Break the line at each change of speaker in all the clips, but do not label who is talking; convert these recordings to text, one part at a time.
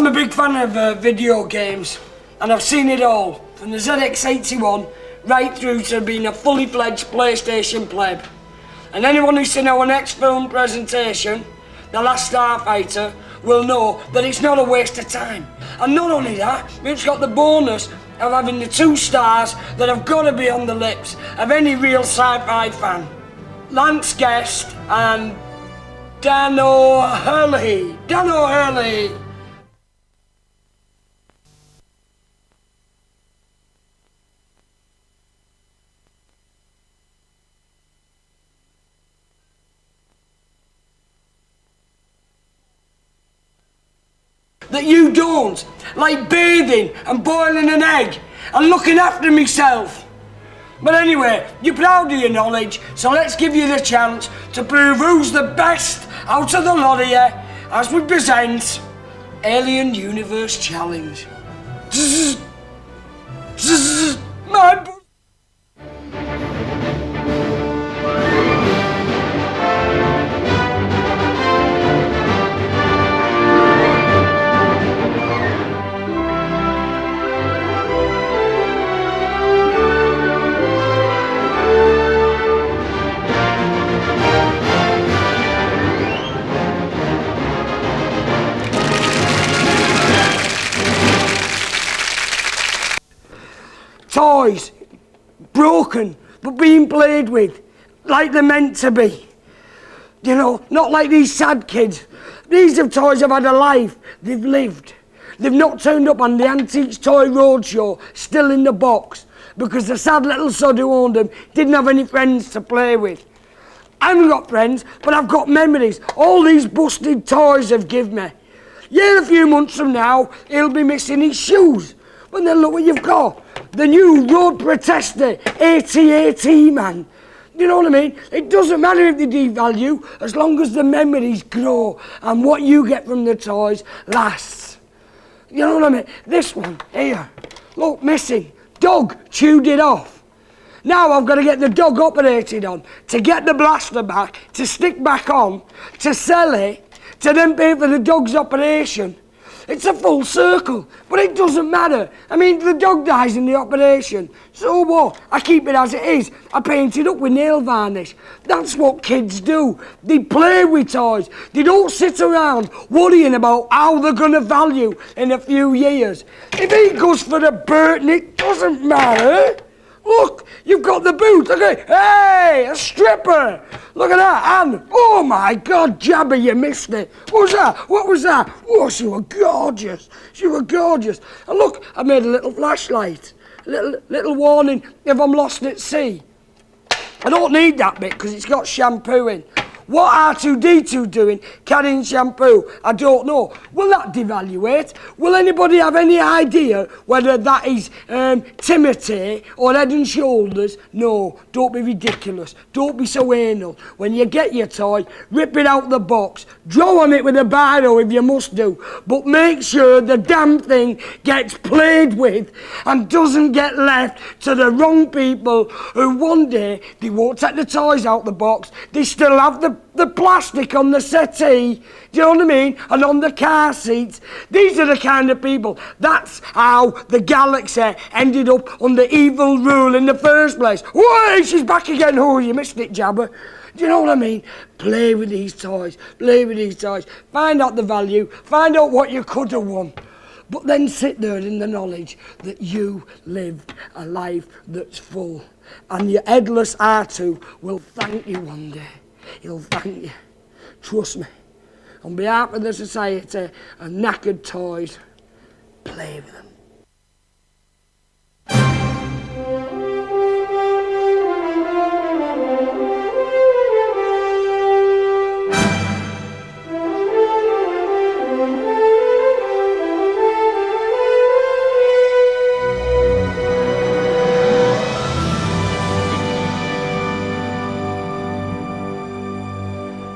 I'm a big fan of video games, and I've seen it all, from the ZX81 right through to being a fully fledged PlayStation pleb. And anyone who's seen our next film presentation, The Last Starfighter, will know that it's not a waste of time. And not only that, it's got the bonus of having the 2 stars that have got to be on the lips of any real sci-fi fan. Lance Guest and Dan O'Hurley. Dan O'Hurley. That you don't, like bathing and boiling an egg and looking after myself. But anyway, you're proud of your knowledge, so let's give you the chance to prove who's the best out of the lot of you as we present Alien Universe Challenge. My toys, broken, but being played with, like they're meant to be. You know, not like these sad kids. These are toys have had a life, they've lived. They've not turned up on the Antiques Toy Roadshow, still in the box, because the sad little sod who owned them didn't have any friends to play with. I haven't got friends, but I've got memories. All these busted toys have given me. Yeah, a few months from now, he'll be missing his shoes. But then look what you've got. The new road protester, AT-AT, man. You know what I mean? It doesn't matter if they devalue, as long as the memories grow and what you get from the toys lasts. You know what I mean? This one, here, look, missing. Dog chewed it off. Now I've got to get the dog operated on, to get the blaster back, to stick back on, to sell it, to then pay for the dog's operation. It's a full circle, but it doesn't matter. I mean, the dog dies in the operation. So what? I keep it as it is. I paint it up with nail varnish. That's what kids do. They play with toys. They don't sit around worrying about how they're going to value in a few years. If he goes for the Burton, it doesn't matter. Look, you've got the boot. Okay, hey, a stripper. Look at that, and oh my God, Jabba, you missed it. What was that? What was that? Oh, she was gorgeous. She was gorgeous. And look, I made a little flashlight, little warning if I'm lost at sea. I don't need that bit because it's got shampoo in. What R2-D2 doing carrying shampoo? I don't know. Will that devaluate? Will anybody have any idea whether that is Timothy or Head and Shoulders? No, don't be ridiculous. Don't be so anal. When you get your toy, rip it out the box. Draw on it with a biro if you must do. But make sure the damn thing gets played with and doesn't get left to the wrong people who one day they won't take the toys out the box. They still have the plastic on the settee, do you know what I mean? And on the car seats. These are the kind of people. That's how the galaxy ended up under evil rule in the first place. Whoa, she's back again. Oh, you missed it, Jabba. Do you know what I mean? Play with these toys. Play with these toys. Find out the value. Find out what you could have won. But then sit there in the knowledge that you lived a life that's full. And your headless R2 will thank you one day. He'll thank you. Trust me. On behalf of the society and knackered toys, play with them.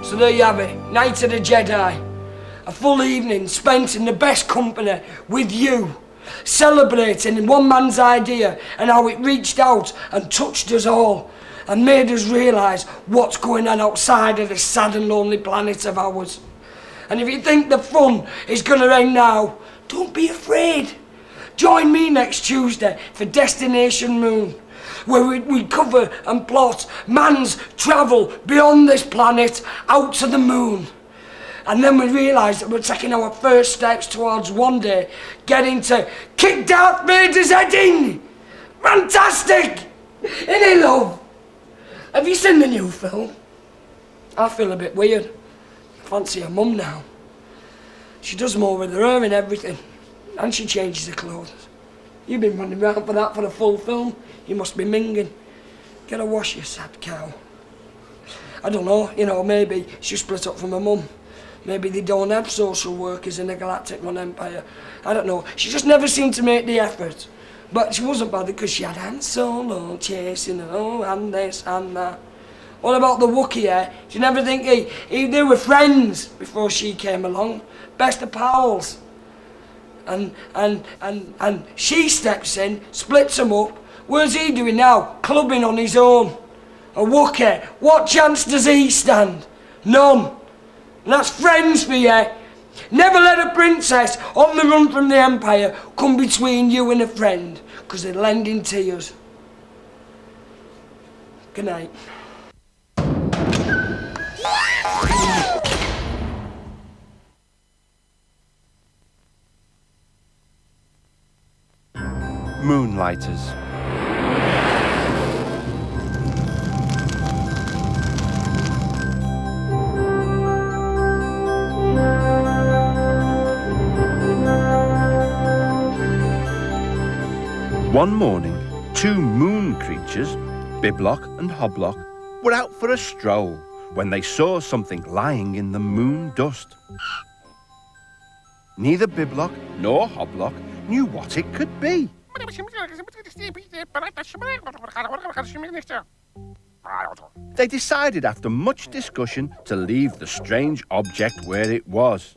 So there you have it, Night of the Jedi. A full evening spent in the best company with you, celebrating one man's idea and how it reached out and touched us all and made us realise what's going on outside of this sad and lonely planet of ours. And if you think the fun is going to end now, Don't be afraid. Join me next Tuesday for Destination Moon, where we cover and plot man's travel beyond this planet out to the moon. And then we realise that we're taking our first steps towards one day getting to kick Darth Vader's head in. Fantastic! Innit, love? Have you seen the new film? I feel a bit weird. I fancy her mum now. She does more with her hair and everything. And she changes her clothes. You've been running around for that for the full film. You must be minging. Get a wash, you sad cow. I don't know, you know, maybe she split up from her mum. Maybe they don't have social workers in the Galactic Run Empire. I don't know. She just never seemed to make the effort. But she wasn't bothered because she had Han Solo chasing her, oh, and this and that. What about the Wookiee, eh? Do you never think they were friends before she came along? Best of pals. And she steps in, splits them up. Where's he doing now? Clubbing on his own. A Wookiee, what chance does he stand? None. And that's friends for you. Never let a princess on the run from the Empire come between you and a friend, because they'll end in tears. Good night.
Moonlighters. One morning, two moon creatures, Biblock and Hoblock, were out for a stroll when they saw something lying in the moon dust. Neither Biblock nor Hoblock knew what it could be. They decided after much discussion to leave the strange object where it was.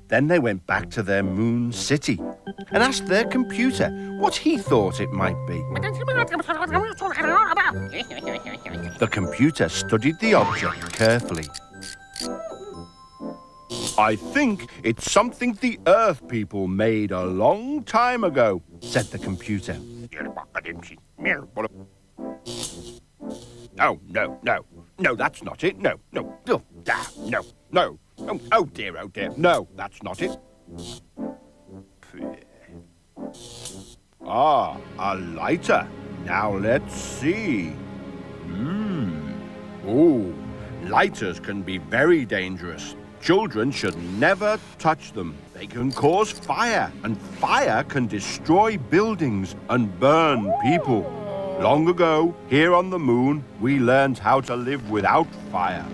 Then they went back to their moon city and asked their computer what he thought it might be. The computer studied the object carefully. I think it's something the Earth people made a long time ago, said the computer. Oh, no, that's not it. No. Oh dear, no, that's not it. Ah, a lighter. Now let's see. Oh, lighters can be very dangerous. Children should never touch them. They can cause fire, and fire can destroy buildings and burn people. Long ago, here on the moon, we learned how to live without fire.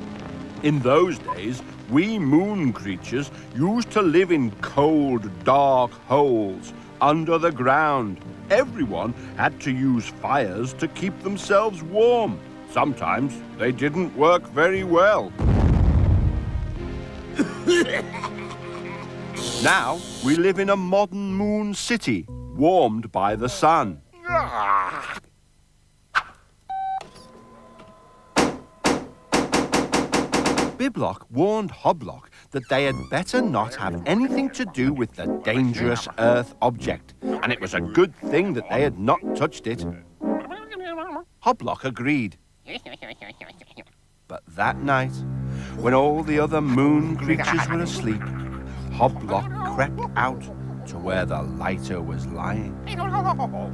In those days, we moon creatures used to live in cold, dark holes under the ground. Everyone had to use fires to keep themselves warm. Sometimes they didn't work very well. Now we live in a modern moon city, warmed by the sun. Biblock warned Hoblock that they had better not have anything to do with the dangerous Earth object, and it was a good thing that they had not touched it. Hoblock agreed. But that night, when all the other moon creatures were asleep, Hoblock crept out to where the lighter was lying.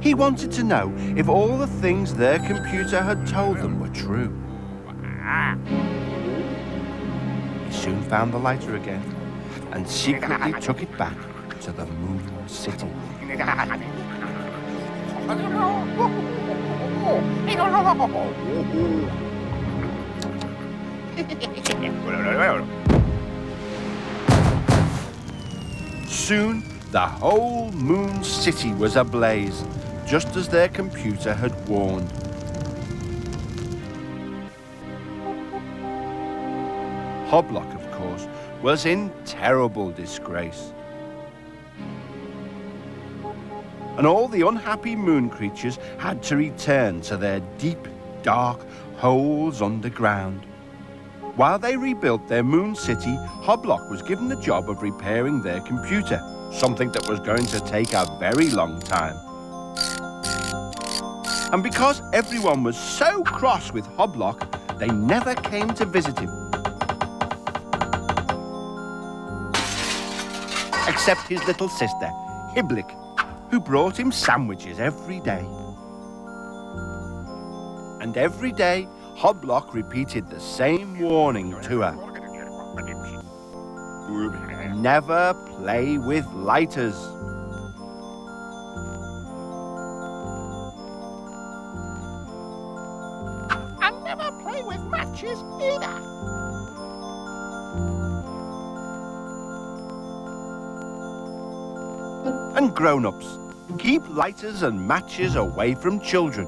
He wanted to know if all the things their computer had told them were true. He soon found the lighter again and secretly took it back to the moon city. Soon, the whole moon city was ablaze, just as their computer had warned. Hoblock, of course, was in terrible disgrace. And all the unhappy moon creatures had to return to their deep, dark holes underground. While they rebuilt their moon city, Hoblock was given the job of repairing their computer, something that was going to take a very long time. And because everyone was so cross with Hoblock, they never came to visit him. Except his little sister, Hiblick, who brought him sandwiches every day. And every day, Hoblock repeated the same warning to her. Never play with lighters.
And never play with matches either.
And grown-ups, keep lighters and matches away from children.